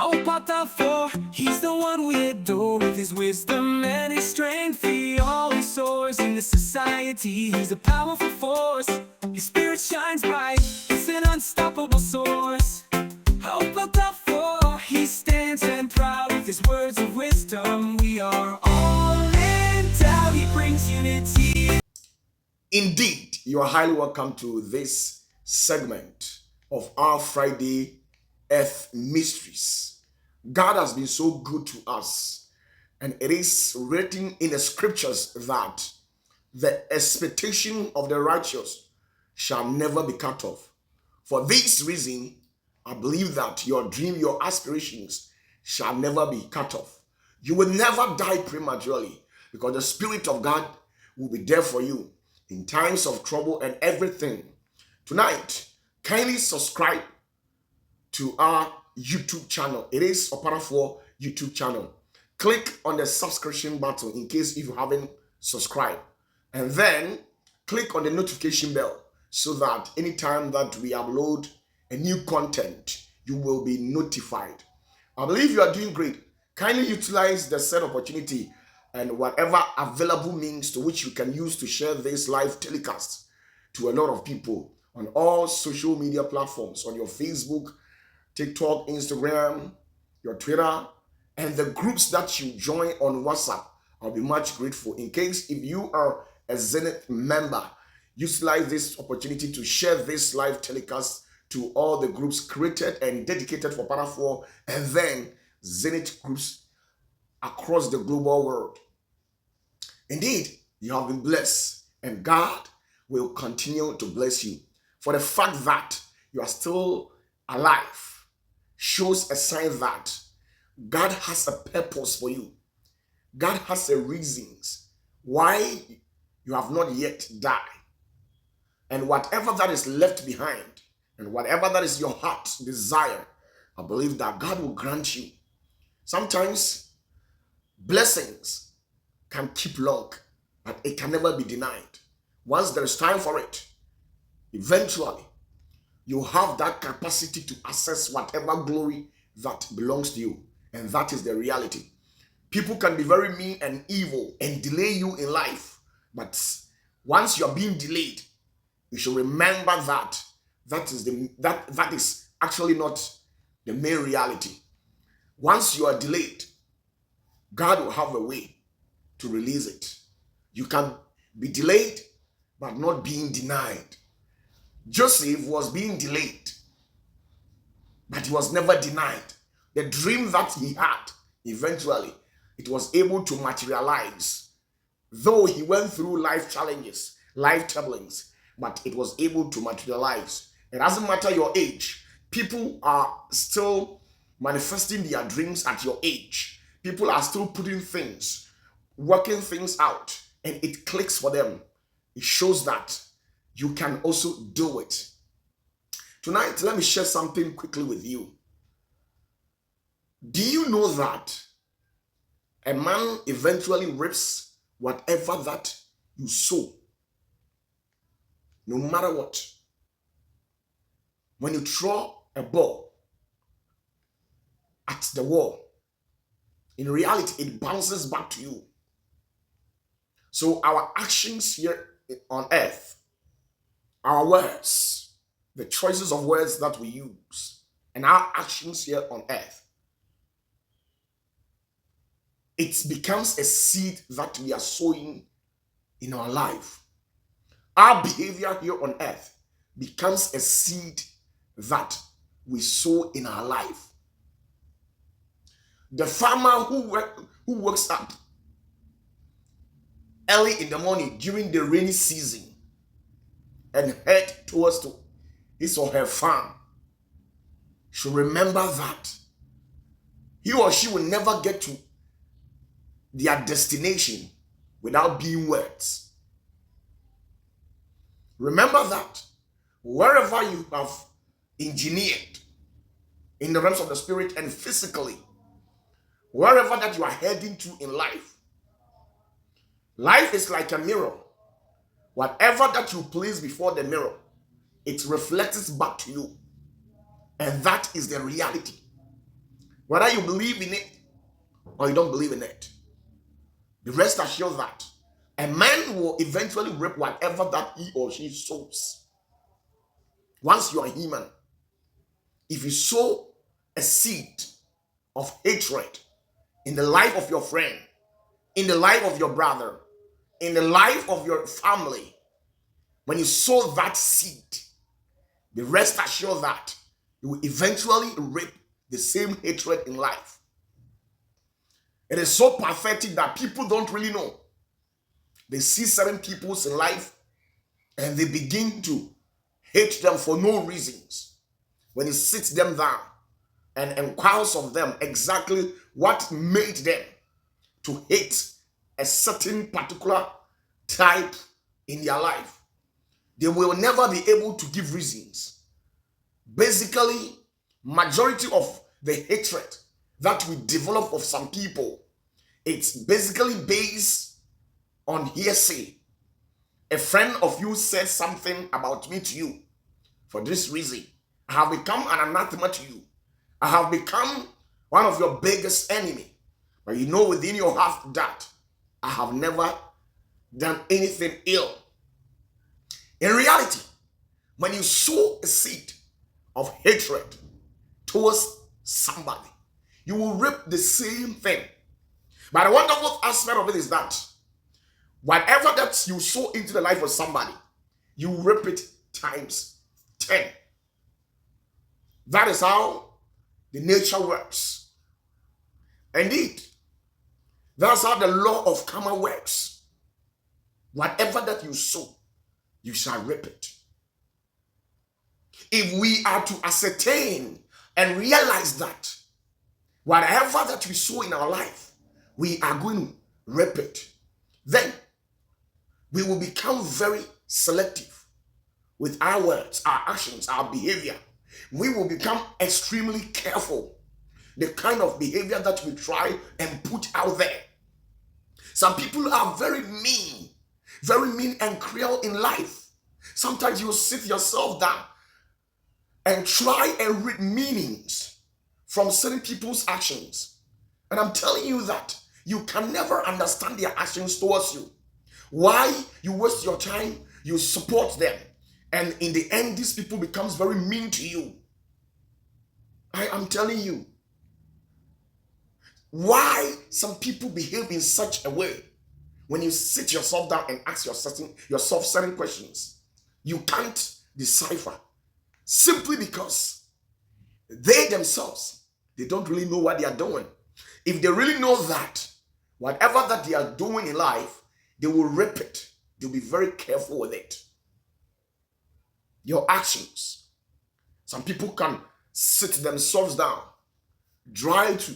Opatafuor, he's the one we adore. With his wisdom and his strength, he always soars. In this society, he's a powerful force. His spirit shines bright, it's an unstoppable source. Opatafuor, he stands and proud. With his words of wisdom, we are all endowed. He brings unity. Indeed, you are highly welcome to this segment of our Friday Earth Mysteries. God has been so good to us, and it is written in the scriptures that the expectation of the righteous shall never be cut off. For this reason, I believe that your dream, your aspirations shall never be cut off. You will never die prematurely because the Spirit of God will be there for you in times of trouble and everything. Tonight, kindly subscribe to our YouTube channel. It is Opatafuor YouTube channel. Click on the subscription button in case if you haven't subscribed. And then click on the notification bell so that anytime that we upload a new content, you will be notified. I believe you are doing great. Kindly utilize the said opportunity and whatever available means to which you can use to share this live telecast to a lot of people on all social media platforms, on your Facebook, TikTok, Instagram, your Twitter, and the groups that you join on WhatsApp. I'll be much grateful. In case if you are a Zenith member, utilize this opportunity to share this live telecast to all the groups created and dedicated for Opatafuor, and then Zenith groups across the global world. Indeed, you have been blessed, and God will continue to bless you. For the fact that you are still alive shows a sign that God has a purpose for you. God has a reasons why you have not yet died. And whatever that is left behind, and whatever that is your heart's desire, I believe that God will grant you. Sometimes blessings can keep long, but it can never be denied. Once there is time for it, eventually you have that capacity to access whatever glory that belongs to you. And that is the reality. People can be very mean and evil and delay you in life, but once you are being delayed, you should remember that that is actually not the main reality. Once you are delayed, God will have a way to release it. You can be delayed, but not being denied. Joseph was being delayed, but he was never denied. The dream that he had, eventually, it was able to materialize. Though he went through life challenges, life troublings, but it was able to materialize. It doesn't matter your age. People are still manifesting their dreams at your age. People are still putting things, working things out, and it clicks for them. It shows that you can also do it. Tonight, let me share something quickly with you. Do you know that a man eventually reaps whatever that you sow? No matter what. When you throw a ball at the wall, in reality, it bounces back to you. So our actions here on earth, our words, the choices of words that we use, and our actions here on earth, it becomes a seed that we are sowing in our life. Our behavior here on earth becomes a seed that we sow in our life. The farmer who wakes up early in the morning during the rainy season and head towards his or her farm should remember that he or she will never get to their destination without being words. Remember that wherever you have engineered in the realms of the spirit and physically, wherever that you are heading to in life, life is like a mirror. Whatever that you place before the mirror, it reflects back to you. And that is the reality. Whether you believe in it or you don't believe in it, be rest assured that a man will eventually reap whatever that he or she sows. Once you are human, if you sow a seed of hatred in the life of your friend, in the life of your brother, in the life of your family, when you sow that seed, be rest assured that you will eventually reap the same hatred in life. It is so pathetic that people don't really know. They see certain peoples in life and they begin to hate them for no reasons. When you sit them down and inquires of them exactly what made them to hate a certain particular type in their life, they will never be able to give reasons. Basically, majority of the hatred that we develop of some people, it's basically based on hearsay. A friend of you said something about me to you. For this reason, I have become an anathema to you. I have become one of your biggest enemy. But you know within your heart that I have never done anything ill. In reality, when you sow a seed of hatred towards somebody, you will reap the same thing. But the wonderful aspect of it is that whatever that you sow into the life of somebody, you reap it times 10. That is how the nature works. Indeed, that's how the law of karma works. Whatever that you sow, you shall reap it. If we are to ascertain and realize that whatever that we sow in our life, we are going to reap it, then we will become very selective with our words, our actions, our behavior. We will become extremely careful the kind of behavior that we try and put out there. Some people are very mean and cruel in life. Sometimes you sit yourself down and try and read meanings from certain people's actions. And I'm telling you that you can never understand their actions towards you. Why you waste your time, you support them, and in the end, these people becomes very mean to you. I am telling you why some people behave in such a way. When you sit yourself down and ask yourself certain questions, you can't decipher, simply because they themselves, they don't really know what they are doing. If they really know that whatever that they are doing in life, they will reap it. They'll be very careful with it. Your actions. Some people can sit themselves down, drive to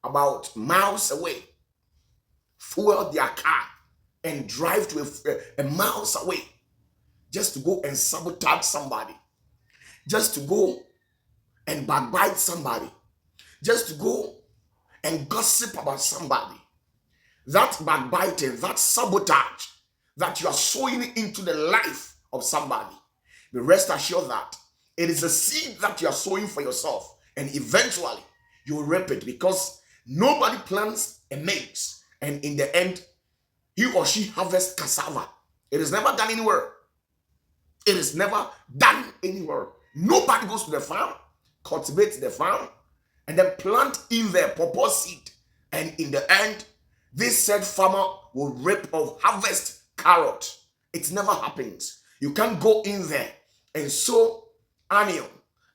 about miles away, fuel their car, and drive to a miles away just to go and sabotage somebody, just to go and backbite somebody, just to go and gossip about somebody. That backbiting, that sabotage that you are sowing into the life of somebody, be rest assured that it is a seed that you are sowing for yourself, and eventually you will reap it, because nobody plants a maize and in the end he or she harvests cassava. It is never done anywhere. It is never done anywhere. Nobody goes to the farm, cultivates the farm, and then plant in their pawpaw seed, and in the end this said farmer will reap or harvest carrot. It never happens. You can't go in there and sow onion,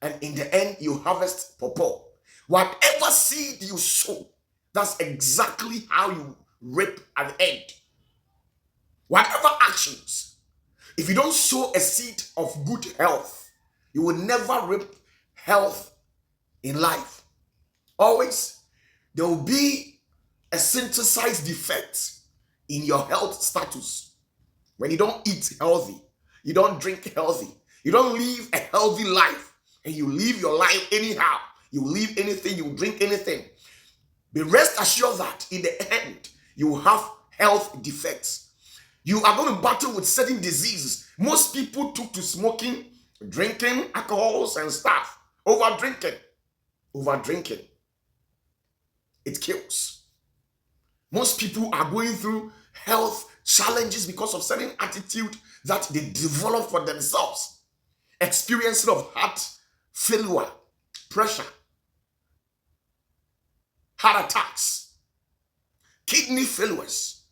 and in the end you harvest pawpaw. Whatever seed you sow, that's exactly how you reap at the end. Whatever actions, if you don't sow a seed of good health, you will never reap health in life. Always there will be a synthesized defect in your health status. When you don't eat healthy, you don't drink healthy, you don't live a healthy life, and you live your life anyhow, you live anything, you drink anything, be rest assured that in the end you will have health defects. You are going to battle with certain diseases. Most people took to smoking, drinking alcohols and stuff, over drinking. it kills. Most people are going through health challenges because of certain attitude that they develop for themselves. Experiencing of heart failure, pressure, heart attacks, kidney failures,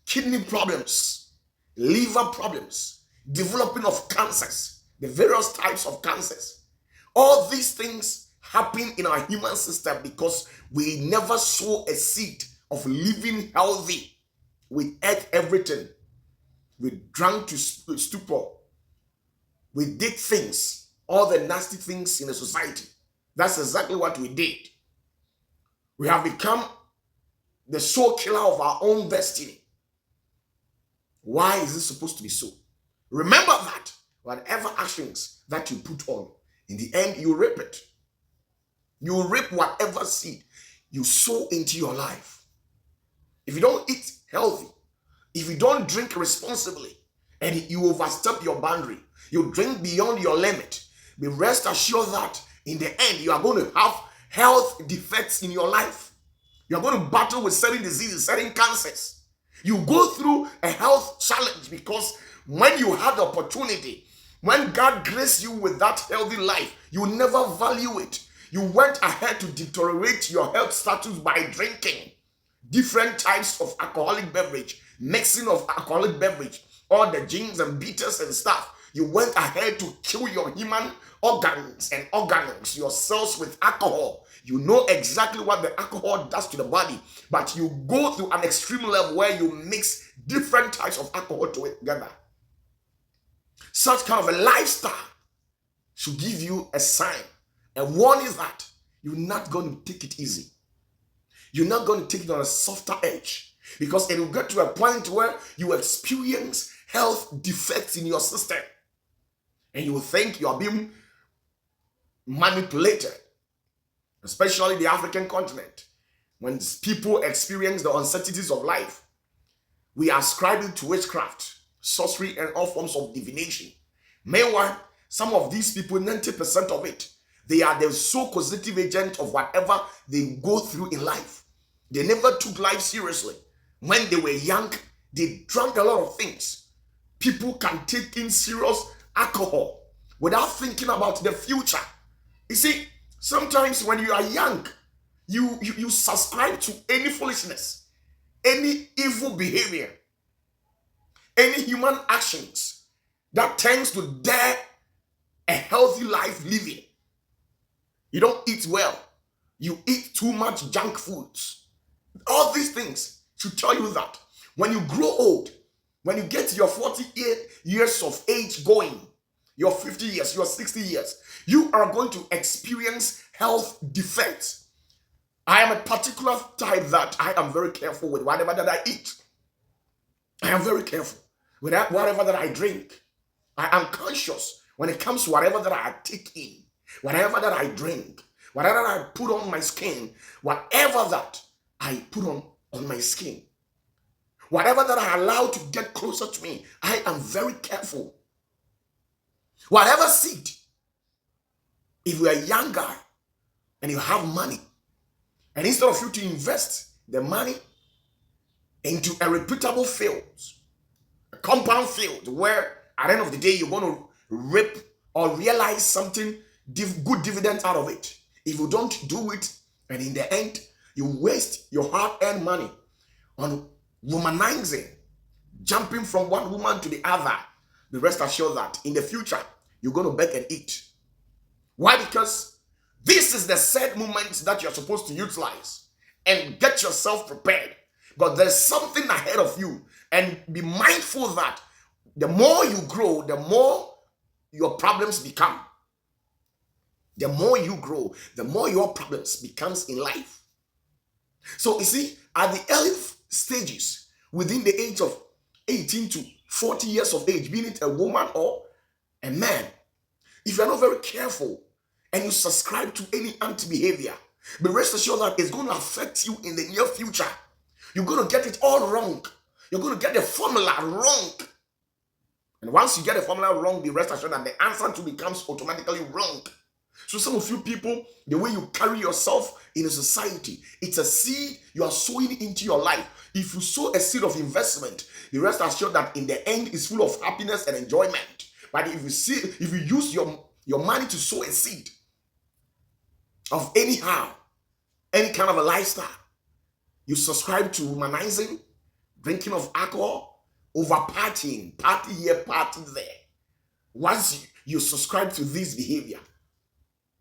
kidney problems, liver problems, developing of cancers, the various types of cancers. All these things happen in our human system because we never sow a seed of living healthy. We ate everything. We drank to stupor. We did things, all the nasty things in the society. That's exactly what we did. We have become the soul killer of our own destiny. Why is this supposed to be so? Remember that whatever actions that you put on, in the end, you reap it. You reap whatever seed you sow into your life. If you don't eat healthy, if you don't drink responsibly, and you overstep your boundary, you drink beyond your limit, be rest assured that in the end, you are going to have health defects in your life. You are going to battle with certain diseases, certain cancers. You go through a health challenge because when you had the opportunity, when God graced you with that healthy life, you never value it. You went ahead to deteriorate your health status by drinking different types of alcoholic beverage, mixing of alcoholic beverage, all the gins and bitters and stuff. You went ahead to kill your human organs and organelles, your cells with alcohol. You know exactly what the alcohol does to the body, but you go through an extreme level where you mix different types of alcohol together. Such kind of a lifestyle should give you a sign, a warning that you're not going to take it easy. You're not going to take it on a softer edge, because it will get to a point where you experience health defects in your system and you will think you are being manipulated, especially the African continent. When people experience the uncertainties of life, we ascribe it to witchcraft, sorcery, and all forms of divination. Meanwhile, some of these people, 90% of it, they are the sole causative agent of whatever they go through in life. They never took life seriously. When they were young, they drank a lot of things. People can take in serious alcohol without thinking about the future. You see, sometimes when you are young, you subscribe to any foolishness, any evil behavior, any human actions that tends to dare a healthy life living. You don't eat well. You eat too much junk foods. All these things should tell you that when you grow old, when you get to your 48 years of age going, your 50 years, your 60 years, you are going to experience health defects. I am a particular type that I am very careful with whatever that I eat. I am very careful with whatever that I drink. I am conscious when it comes to whatever that I take in, whatever that I drink, whatever that I put on my skin, whatever that I put on my skin, whatever that I allow to get closer to me, I am very careful. Whatever seed, if you are a young guy and you have money, and instead of you to invest the money into a reputable field, a compound field where at the end of the day you're going to reap or realize something good dividends out of it. If you don't do it, and in the end you waste your hard-earned money on womanizing, jumping from one woman to the other, be rest assured that in the future you're going to beg and eat. Why? Because this is the sad moment that you're supposed to utilize and get yourself prepared. But there's something ahead of you, and be mindful that the more you grow, the more your problems become. The more you grow, the more your problems becomes in life. So you see, at the early stages, within the age of 18 to 40 years of age, being it a woman or a man, if you're not very careful and you subscribe to any anti-behavior, be rest assured that it's going to affect you in the near future. You're going to get it all wrong. You're going to get the formula wrong. And once you get the formula wrong, be rest assured that the answer to becomes automatically wrong. So some of you people, the way you carry yourself in a society, it's a seed you are sowing into your life. If you sow a seed of investment, the rest assured that in the end is full of happiness and enjoyment. But if you use your money to sow a seed of any kind of a lifestyle, you subscribe to humanizing, drinking of alcohol, over partying, party here, party there. Once you subscribe to this behavior,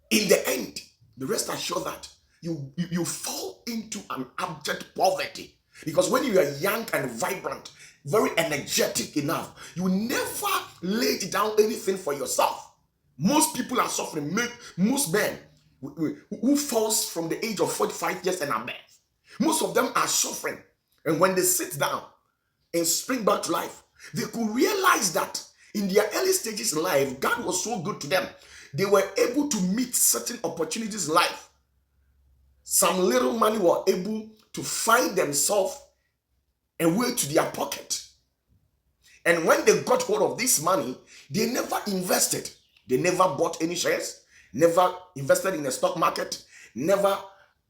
in the end, the rest assured that you fall into an abject poverty. Because when you are young and vibrant, very energetic enough, you never laid down anything for yourself. Most people are suffering. Most men who falls from the age of 45 years and above, most of them are suffering. And when they sit down and spring back to life, they could realize that in their early stages in life, God was so good to them. They were able to meet certain opportunities in life. Some little money were able to find themselves a way to their pocket. And when they got hold of this money, they never invested. They never bought any shares, never invested in the stock market, never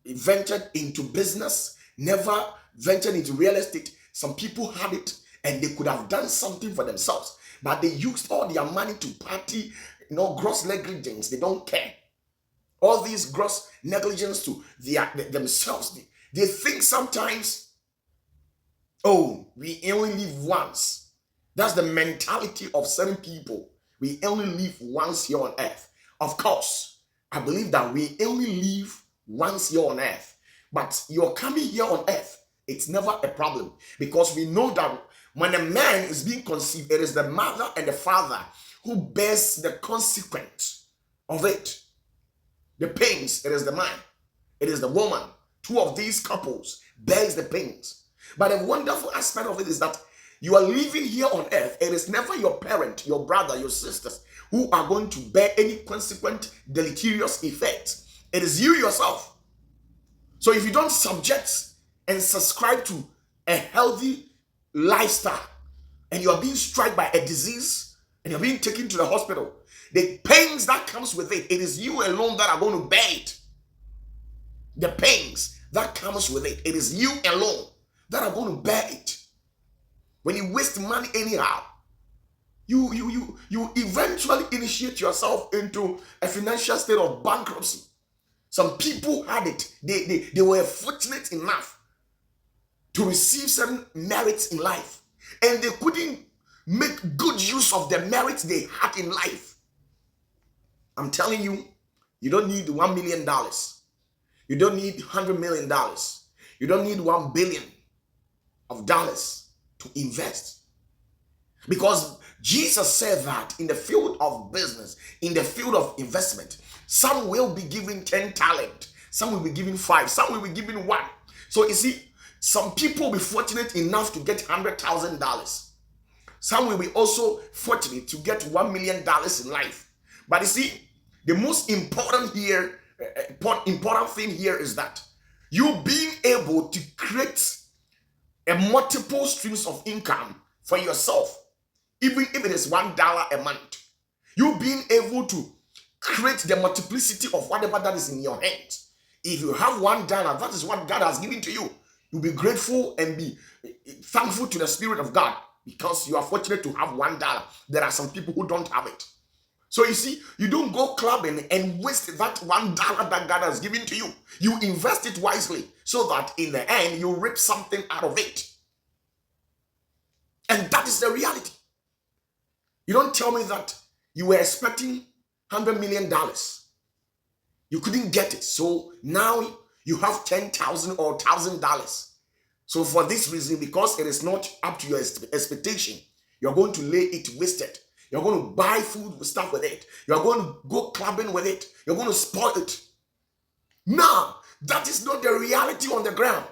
ventured into business, never ventured into real estate. Some people had it and they could have done something for themselves, but they used all their money to party, gross negligence. They don't care. All these gross negligence to themselves. They think sometimes, oh, we only live once. That's the mentality of certain people. We only live once here on earth. Of course, I believe that we only live once here on earth. But you're coming here on earth, it's never a problem. Because we know that when a man is being conceived, it is the mother and the father who bears the consequence of it. The pains, it is the man, it is the woman. Two of these couples bears the pains. But the wonderful aspect of it is that you are living here on earth. It is never your parent, your brother, your sisters who are going to bear any consequent deleterious effects. It is you yourself. So if you don't subject and subscribe to a healthy lifestyle and you are being struck by a disease and you're being taken to the hospital, the pains that comes with it, it is you alone that are going to bear it. The pains that comes with it, it is you alone that are going to bear it. When you waste money anyhow, you eventually initiate yourself into a financial state of bankruptcy. Some people had it. They were fortunate enough to receive certain merits in life, and they couldn't make good use of the merits they had in life. I'm telling you, you don't need $1 million. You don't need $100 million. You don't need $1 billion to invest. Because Jesus said that in the field of business, in the field of investment, some will be given 10 talent, some will be given 5, some will be given 1. So you see, some people will be fortunate enough to get $100,000. Some will be also fortunate to get $1 million in life. But you see, the most important thing here is that you being able to create a multiple streams of income for yourself, even if it is $1 a month. You being able to create the multiplicity of whatever that is in your hands. If you have $1, that is what God has given to you. You'll be grateful and be thankful to the Spirit of God because you are fortunate to have $1. There are some people who don't have it. So you see, you don't go clubbing and waste that $1 that God has given to you. You invest it wisely so that in the end, you reap something out of it. And that is the reality. You don't tell me that you were expecting $100 million. You couldn't get it. So now you have $10,000 or $1,000. So for this reason, because it is not up to your expectation, you're going to lay it wasted. You're going to buy food stuff with it. You're going to go clubbing with it. You're going to spoil it. Now, that is not the reality on the ground.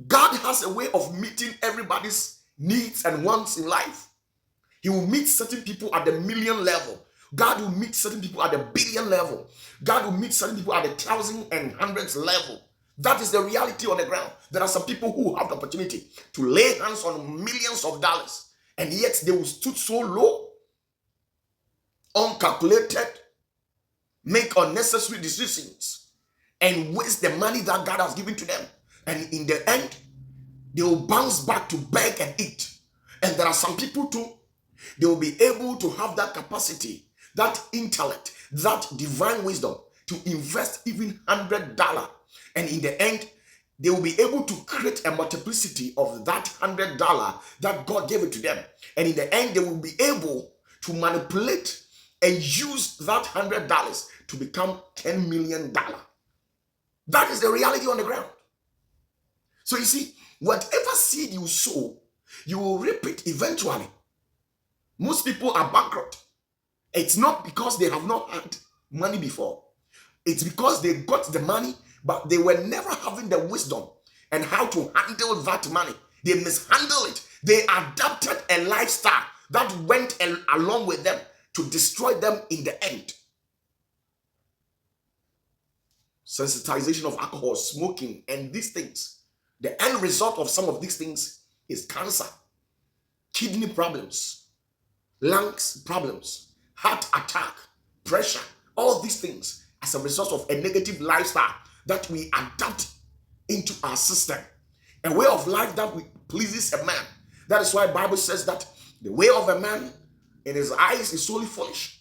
God has a way of meeting everybody's needs and wants in life. He will meet certain people at the million level. God will meet certain people at the billion level. God will meet certain people at the thousand and hundreds level. That is the reality on the ground. There are some people who have the opportunity to lay hands on millions of dollars, and yet they will stood so low, uncalculated, make unnecessary decisions, and waste the money that God has given to them. And in the end, they will bounce back to beg and eat. And there are some people too, they will be able to have that capacity, that intellect, that divine wisdom to invest even $100. And in the end, they will be able to create a multiplicity of that $100 that God gave it to them. And in the end, they will be able to manipulate and use that $100 to become $10 million. That is the reality on the ground. So you see, whatever seed you sow, you will reap it eventually. Most people are bankrupt. It's not because they have not had money before. It's because they got the money, but they were never having the wisdom and how to handle that money. They mishandled it. They adapted a lifestyle that went along with them to destroy them in the end. Sensitization of alcohol, smoking, and these things. The end result of some of these things is cancer, kidney problems, lungs problems, heart attack, pressure, all these things as a result of a negative lifestyle that we adapt into our system. A way of life that pleases a man. That is why the Bible says that the way of a man in his eyes is solely foolish.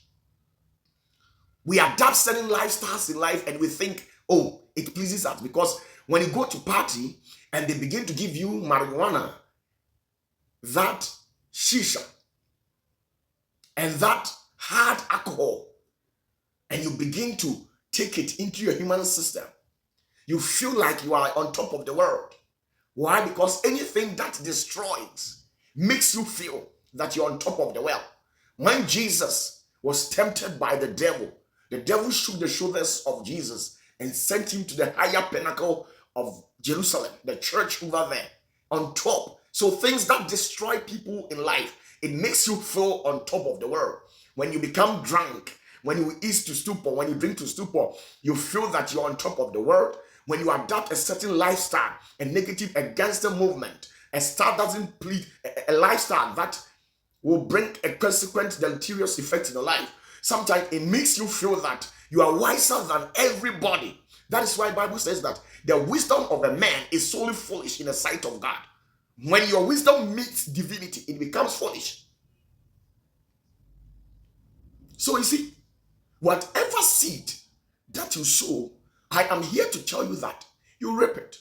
We adapt certain lifestyles in life and we think, oh, it pleases us. Because when you go to party and they begin to give you marijuana, that shisha, and that hard alcohol, and you begin to take it into your human system, you feel like you are on top of the world. Why? Because anything that destroys makes you feel that you're on top of the world. When Jesus was tempted by the devil shook the shoulders of Jesus and sent him to the higher pinnacle of Jerusalem, the church over there, on top. So things that destroy people in life, it makes you feel on top of the world. When you become drunk, when you eat to stupor, when you drink to stupor, you feel that you're on top of the world. When you adopt a certain lifestyle, a negative against the movement, a style doesn't plead, a lifestyle that will bring a consequent deleterious effect in your life. Sometimes it makes you feel that you are wiser than everybody. That is why the Bible says that the wisdom of a man is solely foolish in the sight of God. When your wisdom meets divinity, it becomes foolish. So you see, whatever seed that you sow, I am here to tell you that you reap it.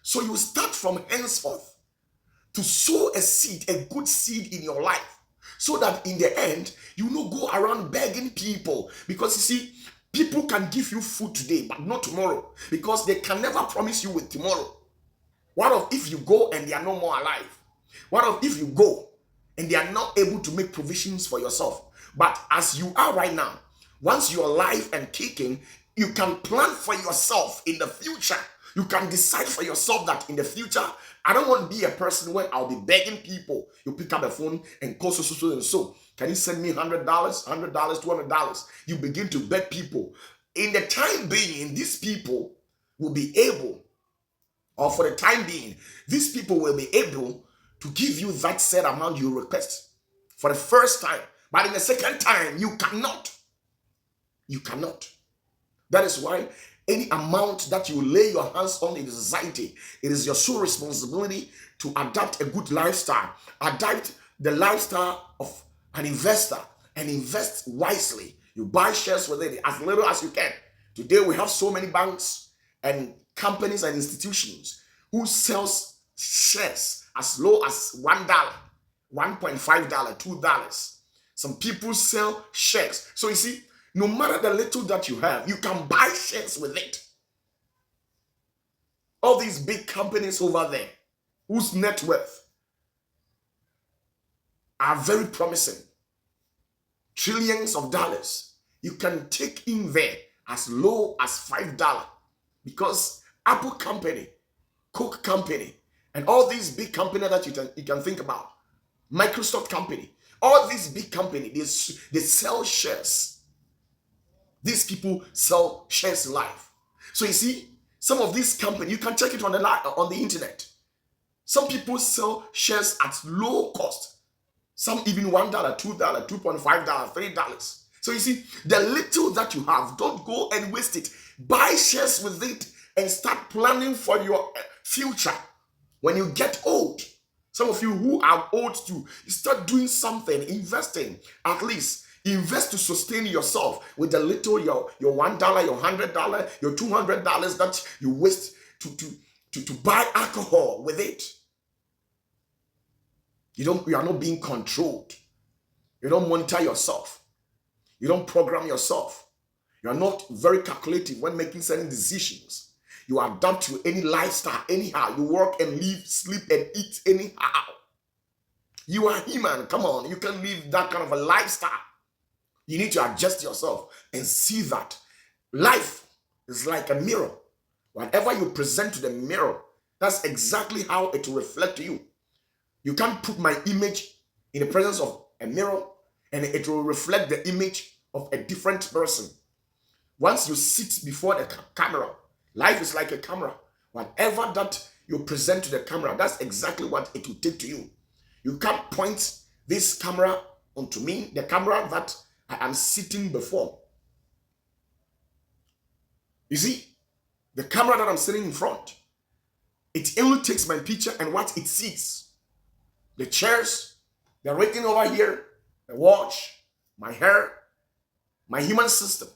So you start from henceforth to sow a seed, a good seed in your life, so that in the end, you don't go around begging people. Because you see, people can give you food today, but not tomorrow, because they can never promise you with tomorrow. What if you go and they are no more alive? What if you go and they are not able to make provisions for yourself? But as you are right now, once you're alive and kicking, you can plan for yourself in the future. You can decide for yourself that in the future, I don't want to be a person where I'll be begging people. You pick up a phone and call so and so. Can you send me $100, $100, $200? You begin to beg people. In the time being, these people will be able, or for the time being, these people will be able to give you that said amount you request for the first time. But in the second time, you cannot. You cannot. That is why any amount that you lay your hands on in society, it is your sole responsibility to adapt a good lifestyle. Adapt the lifestyle of an investor and invest wisely. You buy shares with it as little as you can. Today we have so many banks and companies and institutions who sells shares as low as $1, $1.5, $2. Some people sell shares. So you see, no matter the little that you have, you can buy shares with it. All these big companies over there, whose net worth are very promising, trillions of dollars, you can take in there as low as $5. Because Apple company, Coke company, and all these big companies that you can think about, Microsoft company, all these big companies, they sell shares. These people sell shares in life. So you see, some of these companies, you can check it on the internet. Some people sell shares at low cost. Some even $1, $2, $2.5, $3. So you see, the little that you have, don't go and waste it. Buy shares with it and start planning for your future. When you get old, some of you who are old too, you start doing something, investing. At least invest to sustain yourself with the little, your $1, your $100, your $200 that you waste to buy alcohol with it. You are not being controlled. You don't monitor yourself. You don't program yourself. You are not very calculative when making certain decisions. You adapt to any lifestyle anyhow. You work and live, sleep and eat anyhow. You are human. Come on, you can live that kind of a lifestyle. You need to adjust yourself and see that life is like a mirror. Whatever you present to the mirror, that's exactly how it will reflect to you. You can't put my image in the presence of a mirror and it will reflect the image of a different person. Once you sit before the camera, life is like a camera. Whatever that you present to the camera, that's exactly what it will take to you. You can't point this camera onto me, the camera that I am sitting before. You see, the camera that I'm sitting in front, it only takes my picture and what it sees. The chairs, the rating over here, the watch, my hair, my human system,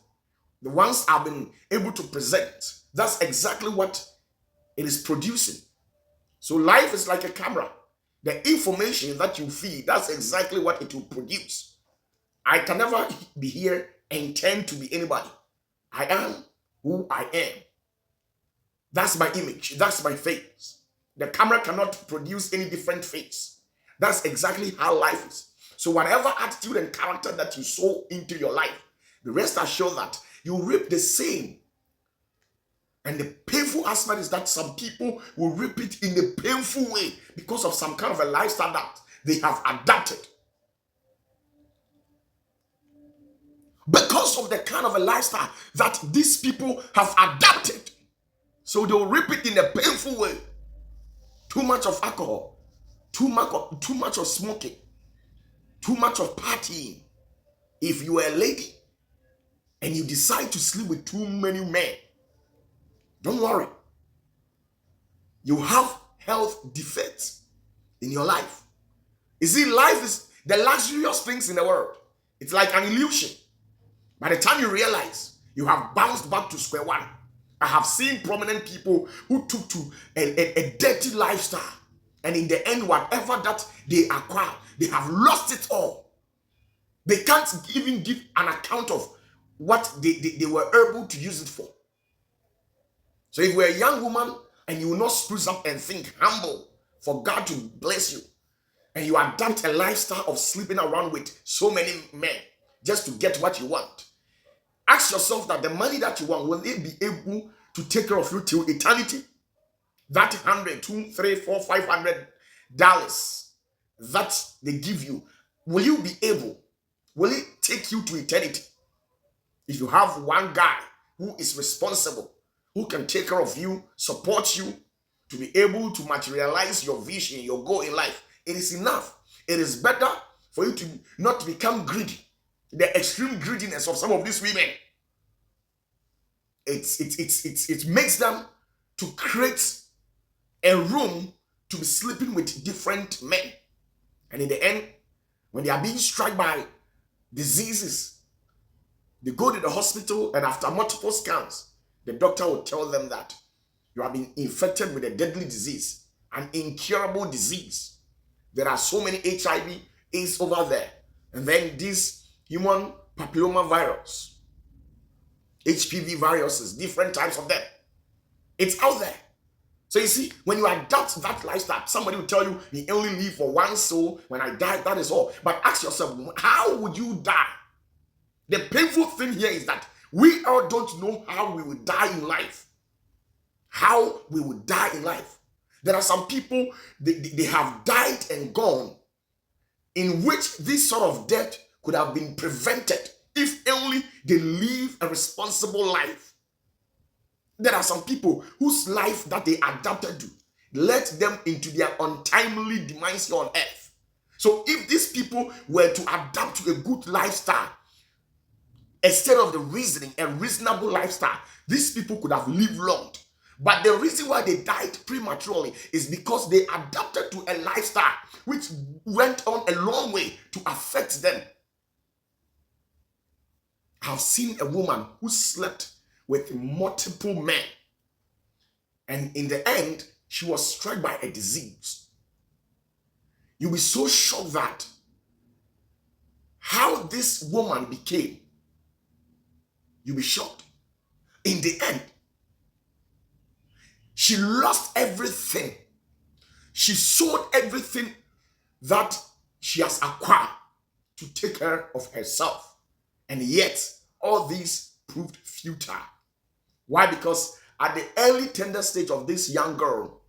the ones I've been able to present, that's exactly what it is producing. So life is like a camera. The information that you feed, that's exactly what it will produce. I can never be here and intend to be anybody. I am who I am. That's my image. That's my face. The camera cannot produce any different face. That's exactly how life is. So whatever attitude and character that you sow into your life, the rest assured that you reap the same. And the painful aspect is that some people will reap it in a painful way because of some kind of a lifestyle that they have adapted. Because of the kind of a lifestyle that these people have adapted. So they will reap it in a painful way. Too much of alcohol, too much of smoking, too much of partying. If you are a lady and you decide to sleep with too many men, don't worry. You have health defects in your life. You see, life is the luxurious things in the world. It's like an illusion. By the time you realize, you have bounced back to square one. I have seen prominent people who took to a dirty lifestyle. And in the end, whatever that they acquired, they have lost it all. They can't even give an account of what they were able to use it for. So if you're a young woman and you will not spruce up and think humble for God to bless you, and you adapt a lifestyle of sleeping around with so many men just to get what you want, ask yourself that the money that you want, will it be able to take care of you till eternity? That $100, $200, $300, $400, $500 that they give you, will you be able? Will it take you to eternity? If you have one guy who is responsible, who can take care of you, support you, to be able to materialize your vision, your goal in life, it is enough. It is better for you to not become greedy. The extreme greediness of some of these women, it makes them to create a room to be sleeping with different men. And in the end, when they are being struck by diseases, they go to the hospital, and after multiple scans, the doctor will tell them that you have been infected with a deadly disease, an incurable disease. There are so many HIV AIDS over there. And then this human papilloma virus, HPV viruses, different types of them. It's out there. So you see, when you adopt that lifestyle, somebody will tell you, you only live for one soul. When I die, that is all. But ask yourself, how would you die? The painful thing here is that we all don't know how we will die in life. How we will die in life. There are some people, they have died and gone, in which this sort of death could have been prevented if only they live a responsible life. There are some people whose life that they adapted to led them into their untimely demise here on earth. So if these people were to adapt to a good lifestyle, instead of the reasoning, a reasonable lifestyle, these people could have lived long. But the reason why they died prematurely is because they adapted to a lifestyle which went on a long way to affect them. I've seen a woman who slept with multiple men, and in the end, she was struck by a disease. You'll be so shocked that how this woman became. You'll be shocked. In the end, she lost everything. She sold everything that she has acquired to take care of herself. And yet, all these proved futile. Why? Because at the early tender stage of this young girl,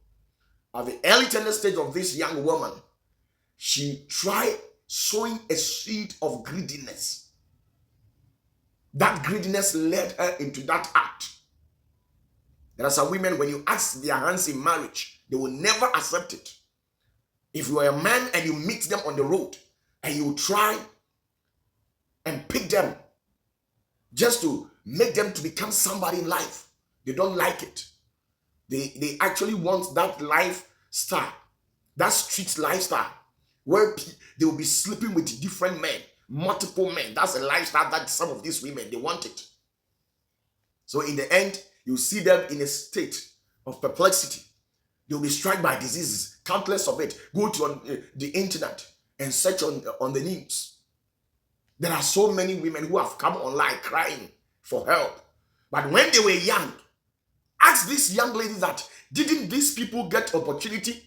at the early tender stage of this young woman, she tried sowing a seed of greediness. That greediness led her into that act. There are some women, when you ask their hands in marriage, they will never accept it. If you are a man and you meet them on the road and you try and pick them just to make them to become somebody in life, they don't like it. They actually want that lifestyle, that street lifestyle, where they will be sleeping with different men, multiple men. That's a lifestyle that some of these women, they want it. So in the end, you see them in a state of perplexity. They'll be struck by diseases, countless of it. Go to the internet and search on the news. There are so many women who have come online crying for help. But when they were young, ask these young ladies that, didn't these people get opportunity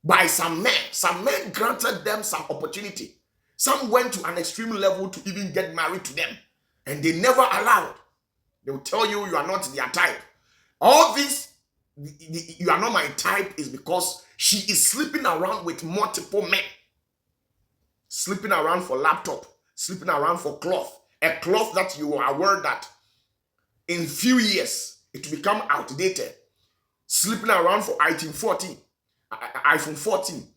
by some men? Some men granted them some opportunity. Some went to an extreme level to even get married to them. And they never allowed. They will tell you, you are not their type. All this, you are not my type, is because she is sleeping around with multiple men. Sleeping around for laptop, sleeping around for cloth. A cloth that you are aware that in few years, it will become outdated. Sleeping around for iPhone 14, iPhone 14,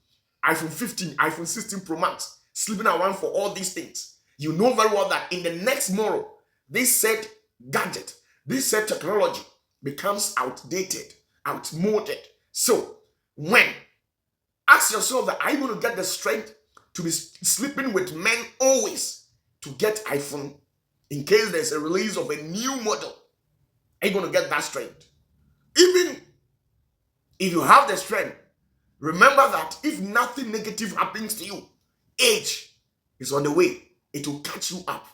iPhone 15, iPhone 16 Pro Max. Sleeping around for all these things. You know very well that in the next morrow, this said gadget, this said technology becomes outdated, outmoded. So when, ask yourself that, are you going to get the strength to be sleeping with men always to get iPhone in case there's a release of a new model? Are you going to get that strength? Even if you have the strength, remember that if nothing negative happens to you, age is on the way. It will catch you up.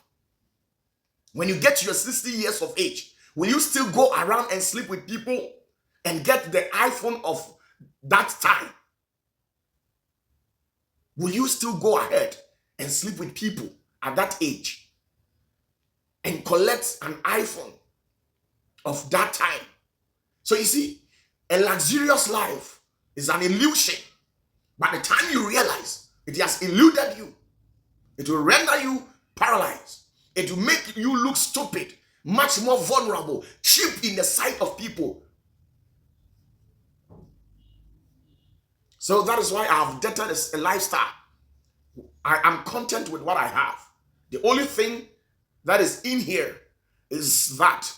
When you get to your 60 years of age, will you still go around and sleep with people and get the iPhone of that time? Will you still go ahead and sleep with people at that age and collect an iPhone of that time? So you see, a luxurious life is an illusion. By the time you realize it has eluded you, it will render you paralyzed. It will make you look stupid, much more vulnerable, cheap in the sight of people. So that is why I have dated a lifestyle. I am content with what I have. The only thing that is in here is that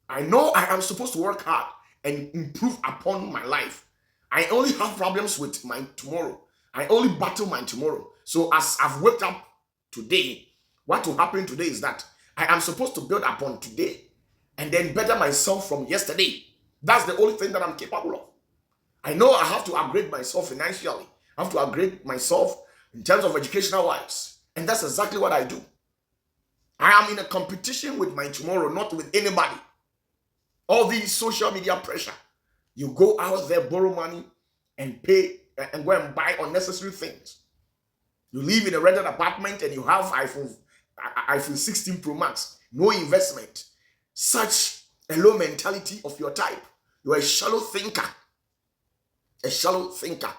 I know I am supposed to work hard and improve upon my life. I only have problems with my tomorrow. I only battle my tomorrow. So as I've waked up today, what will happen today is that I am supposed to build upon today and then better myself from yesterday. That's the only thing that I'm capable of. I know I have to upgrade myself financially. I have to upgrade myself in terms of educational wise. And that's exactly what I do. I am in a competition with my tomorrow, not with anybody. All these social media pressure. You go out there, borrow money, and pay and go and buy unnecessary things. You live in a rented apartment and you have iPhone 16 Pro Max. No investment. Such a low mentality of your type. You are a shallow thinker. A shallow thinker.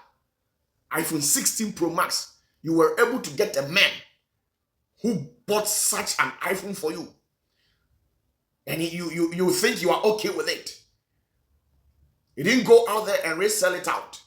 iPhone 16 Pro Max. You were able to get a man who bought such an iPhone for you. And you think you are okay with it. You didn't go out there and resell it out.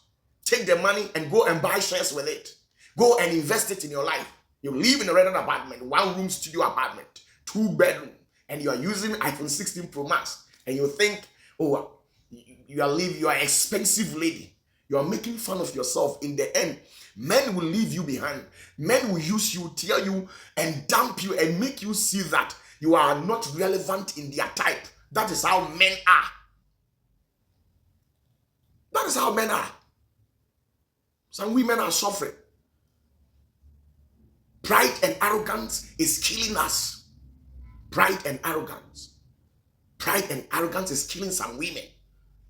Take the money and go and buy shares with it. Go and invest it in your life. You live in a rented apartment, 1 room studio apartment, 2 bedroom, and you are using iPhone 16 Pro Max, and you think, oh, you are an expensive lady. You are making fun of yourself. In the end, men will leave you behind. Men will use you, tear you, and dump you, and make you see that you are not relevant in their type. That is how men are. That is how men are. Some women are suffering. Pride and arrogance is killing us. Pride and arrogance. Pride and arrogance is killing some women.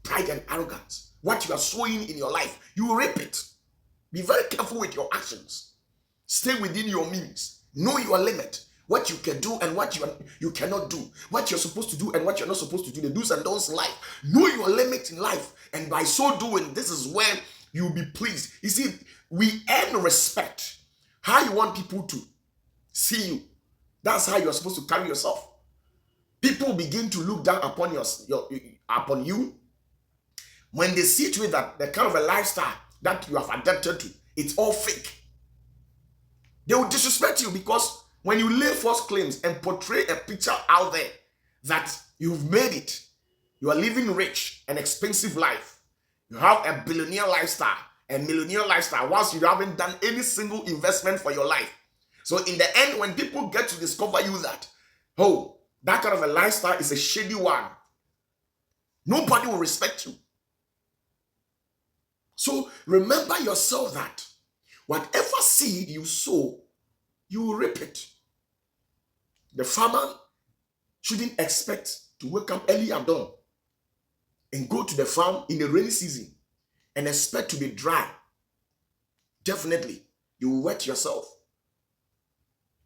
Pride and arrogance. What you are sowing in your life, you reap it. Be very careful with your actions. Stay within your means. Know your limit. What you can do and what you cannot do. What you're supposed to do and what you're not supposed to do. The do's and don'ts in life. Know your limit in life. And by so doing, this is when you'll be pleased. You see, we earn respect. How you want people to see you. That's how you're supposed to carry yourself. People begin to look down upon upon you when they see to it that the kind of a lifestyle that you have adapted to, it's all fake. They will disrespect you because when you lay false claims and portray a picture out there that you've made it, you are living rich and expensive life, you have a billionaire lifestyle and millionaire lifestyle whilst you haven't done any single investment for your life. So in the end, when people get to discover you that, oh, that kind of a lifestyle is a shady one, nobody will respect you. So remember yourself that whatever seed you sow, you will reap it. The farmer shouldn't expect to wake up early at dawn and go to the farm in the rainy season and expect to be dry. Definitely, you will wet yourself.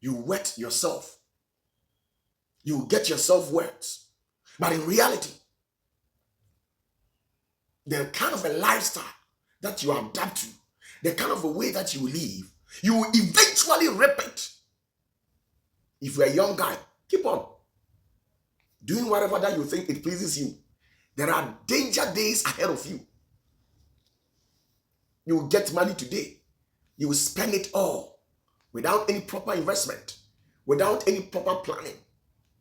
You wet yourself. You will get yourself wet. But in reality, the kind of a lifestyle that you adapt to, the kind of a way that you live, you will eventually reap it. If you're a young guy, keep on doing whatever that you think it pleases you. There are danger days ahead of you. You will get money today. You will spend it all without any proper investment, without any proper planning.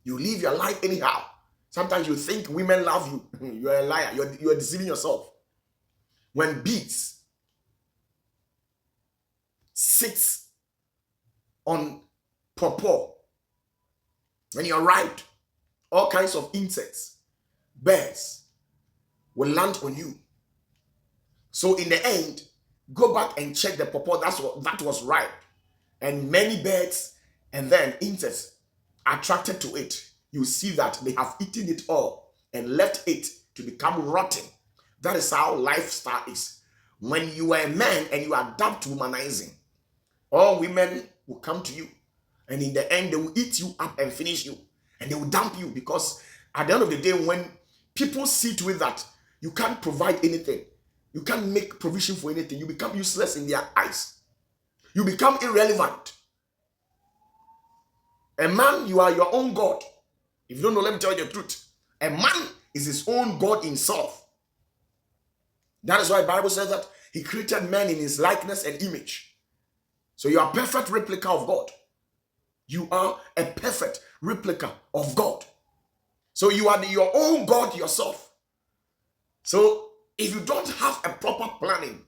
You live your life anyhow. Sometimes you think women love you. You're a liar. You're deceiving yourself. When bees sits on pawpaw, when you're right, all kinds of insects, birds will land on you. So in the end, go back and check the pawpaw that was ripe. And many birds and then insects attracted to it. You see that they have eaten it all and left it to become rotten. That is how lifestyle is. When you are a man and you adapt to womanizing, all women will come to you. And in the end, they will eat you up and finish you. And they will dump you because at the end of the day, when people see to it that you can't provide anything, you can't make provision for anything, you become useless in their eyes. You become irrelevant. A man, you are your own God. If you don't know, let me tell you the truth. A man is his own God himself. That is why the Bible says that he created man in his likeness and image. So you are a perfect replica of God. You are a perfect replica of God. So you are your own God yourself. So if you don't have a proper planning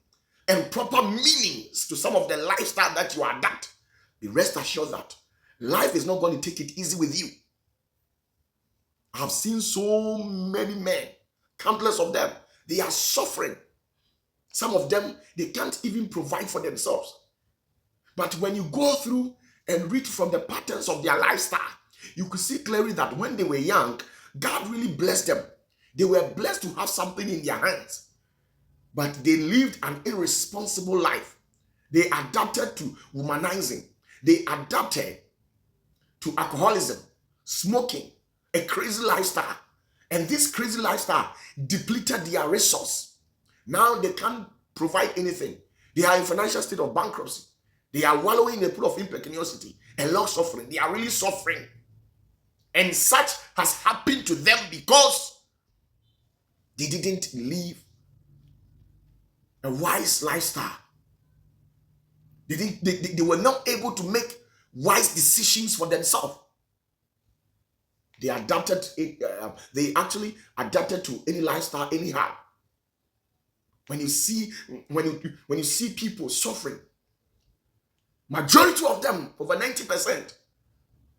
and proper meanings to some of the lifestyle that you adapt, be rest assured that life is not going to take it easy with you. I have seen so many men, countless of them, they are suffering. Some of them, they can't even provide for themselves. But when you go through and read from the patterns of their lifestyle, you could see clearly that when they were young, God really blessed them. They were blessed to have something in their hands. But they lived an irresponsible life. They adapted to womanizing. They adapted to alcoholism, smoking, a crazy lifestyle. And this crazy lifestyle depleted their resource. Now they can't provide anything. They are in financial state of bankruptcy. They are wallowing in a pool of impecuniosity and long suffering. They are really suffering. And such has happened to them because they didn't live a wise lifestyle. They were not able to make wise decisions for themselves. They adapted it, they actually adapted to any lifestyle anyhow. When you see people suffering, majority of them, over 90%,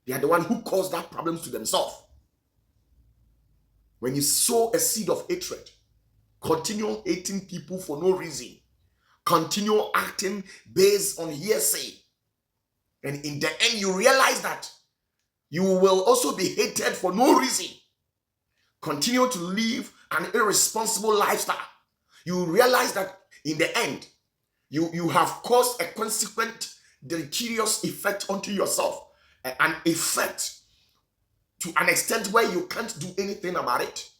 they are the one who caused that problems to themselves. When you sow a seed of hatred, continue hating people for no reason, continue acting based on hearsay, and in the end you realize that you will also be hated for no reason. Continue to live an irresponsible lifestyle. You realize that in the end, you have caused a consequent deleterious effect onto yourself, an effect to an extent where you can't do anything about it.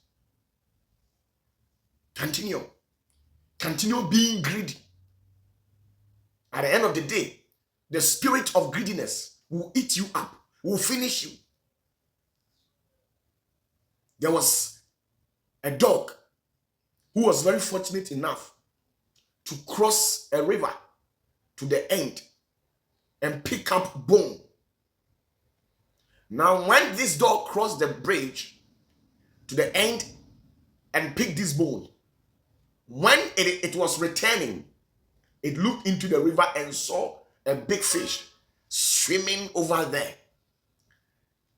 Continue being greedy. At the end of the day, the spirit of greediness will eat you up, will finish you. There was a dog who was very fortunate enough to cross a river to the end and pick up bone. Now, when this dog crossed the bridge to the end and picked this bone, when it was returning, it looked into the river and saw a big fish swimming over there.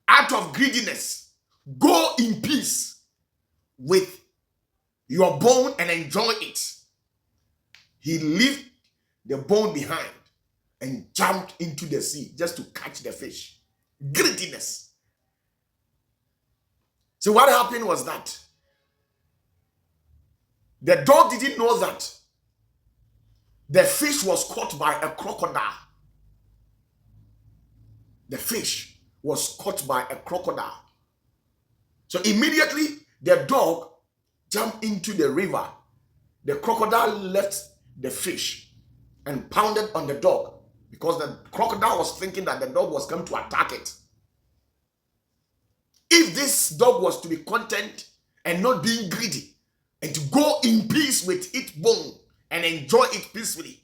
Out of greediness, go in peace with your bone and enjoy it. He left the bone behind and jumped into the sea just to catch the fish. Greediness. So what happened was that the dog didn't know that the fish was caught by a crocodile. The fish was caught by a crocodile. So immediately the dog jumped into the river. The crocodile left the fish and pounded on the dog because the crocodile was thinking that the dog was coming to attack it. If this dog was to be content and not being greedy and to go in peace with its bone and enjoy it peacefully,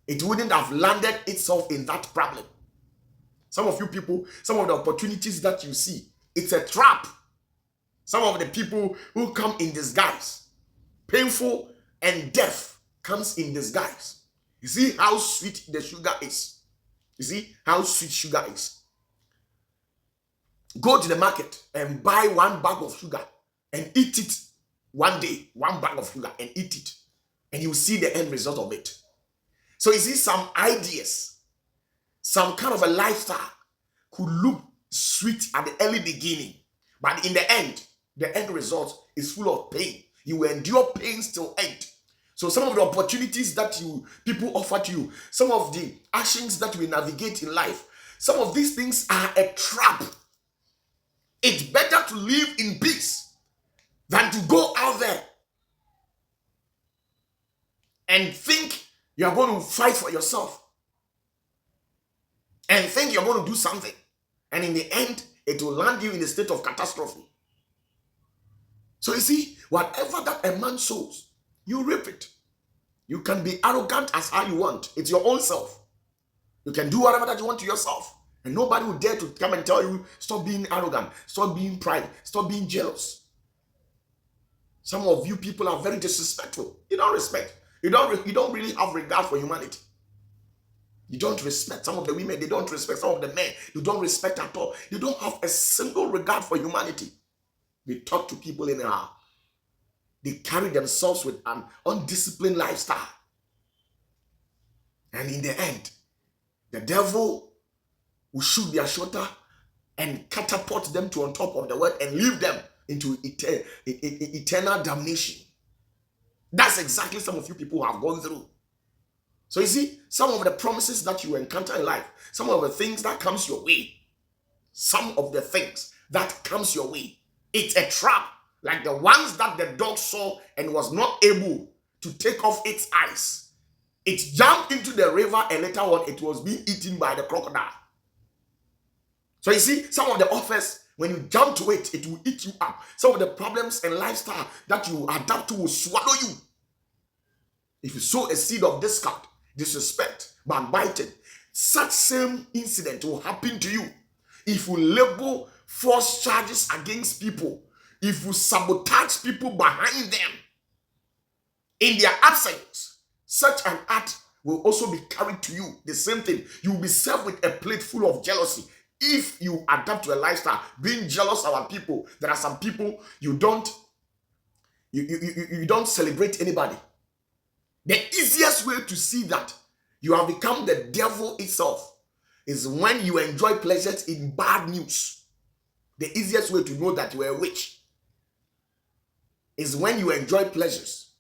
it wouldn't have landed itself in that problem. Some of you people, some of the opportunities that you see, it's a trap. Some of the people who come in disguise, painful and death comes in disguise. You see how sweet the sugar is. You see how sweet sugar is. Go to the market and buy 1 bag of sugar and eat it one day, 1 bag of sugar and eat it. And you see the end result of it. So you see some ideas, some kind of a lifestyle could look sweet at the early beginning, but in the end result is full of pain. You will endure pains till end. So some of the opportunities that people offer to you, some of the actions that we navigate in life, some of these things are a trap. It's better to live in peace than to go out there and think you're going to fight for yourself and think you're going to do something, and in the end it will land you in a state of catastrophe. So you see, whatever that a man sows, you reap it. You can be arrogant as how you want. It's your own self. You can do whatever that you want to yourself, and nobody will dare to come and tell you, stop being arrogant, stop being pride, stop being jealous. Some of you people are very disrespectful. You don't respect. You don't really have regard for humanity. You don't respect some of the women. They don't respect some of the men. You don't respect at all. You don't have a single regard for humanity. They talk to people anyhow. They carry themselves with an undisciplined lifestyle. And in the end, the devil will shoot their shoulder and catapult them to on top of the world and leave them into eternal damnation. That's exactly some of you people have gone through. So you see, some of the promises that you encounter in life, some of the things that comes your way, it's a trap, like the ones that the dog saw and was not able to take off its eyes. It jumped into the river and later on it was being eaten by the crocodile. So you see, some of the offers, when you jump to it, it will eat you up. Some of the problems and lifestyle that you adapt to will swallow you. If you sow a seed of discard, disrespect, backbiting, such same incident will happen to you if you label false charges against people, if you sabotage people behind them in their absence. Such an act will also be carried to you. The same thing. You will be served with a plate full of jealousy. If you adapt to a lifestyle being jealous about people, there are some people you don't celebrate anybody. The easiest way to see that you have become the devil itself is when you enjoy pleasures in bad news. The easiest way to know that you are a witch is when you enjoy pleasures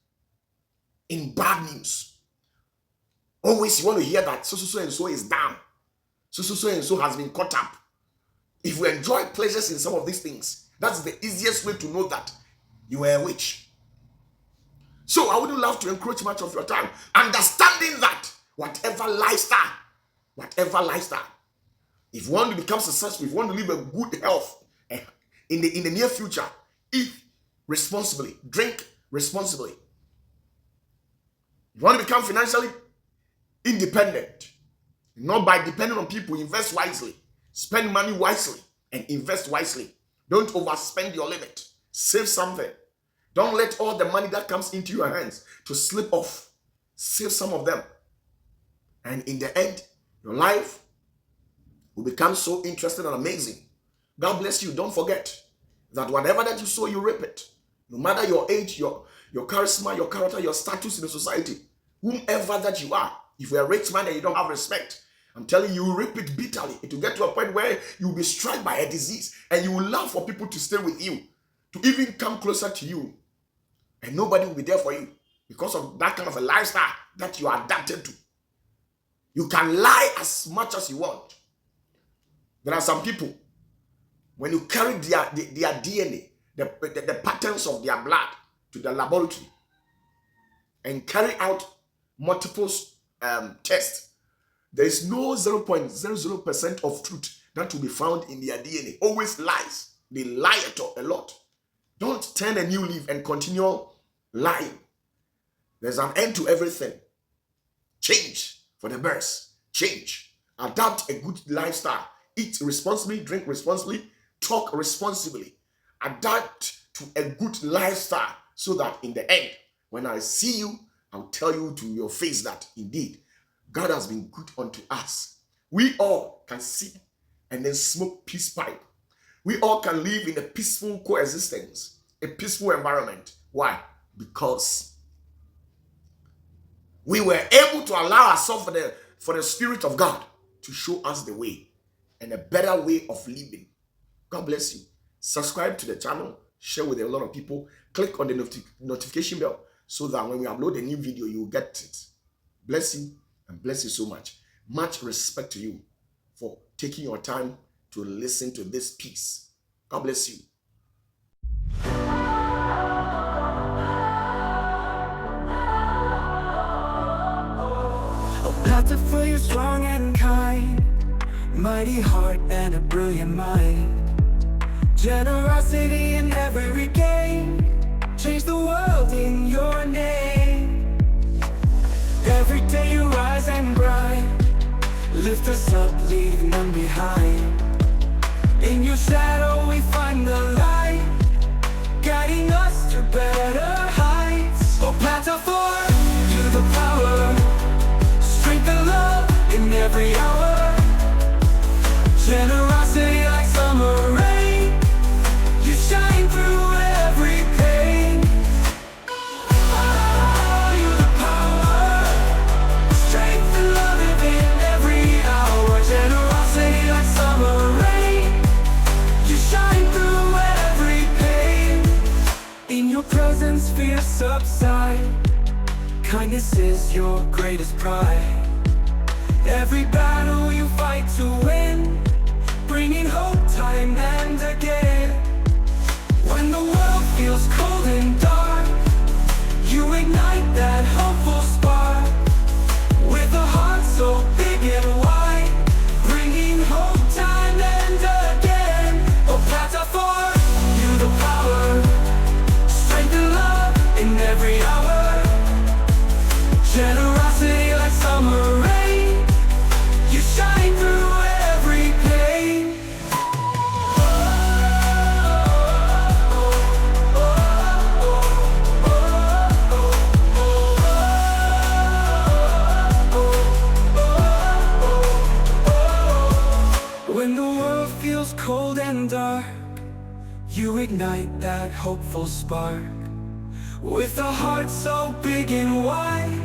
in bad news. Always you want to hear that so and so is down. So and so has been caught up. If you enjoy pleasures in some of these things, that's the easiest way to know that you are a witch. So I wouldn't love to encroach much of your time. Understanding that whatever lifestyle, if you want to become successful, if you want to live a good health in the near future, eat responsibly, drink responsibly. If you want to become financially independent, not by depending on people, invest wisely, spend money wisely, and invest wisely. Don't overspend your limit. Save something. Don't let all the money that comes into your hands to slip off. Save some of them. And in the end, your life will become so interesting and amazing. God bless you. Don't forget that whatever that you sow, you reap it. No matter your age, your charisma, your character, your status in the society, whomever that you are, if you're a rich man and you don't have respect, I'm telling you, you will reap it bitterly. It will get to a point where you will be struck by a disease and you will love for people to stay with you, to even come closer to you. And nobody will be there for you because of that kind of a lifestyle that you are adapted to. You can lie as much as you want. There are some people, when you carry their DNA, the patterns of their blood to the laboratory and carry out multiple tests, there is no 0.00% of truth that will be found in their DNA. Always lies. They lie a lot. Don't turn a new leaf and continue lying. There's an end to everything. Change for the best. Change. Adapt a good lifestyle. Eat responsibly, drink responsibly, talk responsibly. Adapt to a good lifestyle so that in the end, when I see you, I'll tell you to your face that indeed God has been good unto us. We all can sit and then smoke peace pipe. We all can live in a peaceful coexistence, a peaceful environment. Why? Because we were able to allow ourselves for the Spirit of God to show us the way and a better way of living. God bless you. Subscribe to the channel, share with a lot of people, click on the notification bell so that when we upload a new video, you will get it. Bless you and bless you so much. Much respect to you for taking your time to listen to this piece. God bless you. Opatafuor, you're strong and kind, mighty heart and a brilliant mind. Generosity in every gain, change the world in your name. Every day you rise and grind, lift us up, leave none behind. In your shadow we find the light, guiding us to better heights. Opatafuor, to the power, strength and love in every hour. Generosity like summer rain, you shine through every pain. Oh, you the power, strength and love in every hour. Generosity like summer rain, you shine through every pain. In your presence fears subside, kindness is your greatest pride. Every battle you fight to win, bringing hope time and again. When the world feels cold and dark, you ignite that hopeful spark. With a heart so big and wide, bringing hope time and again. Opatafuor, you the power, strength and love in every hour. Generosity like summer rain, you world feels cold and dark, you ignite that hopeful spark. With a heart so big and wide,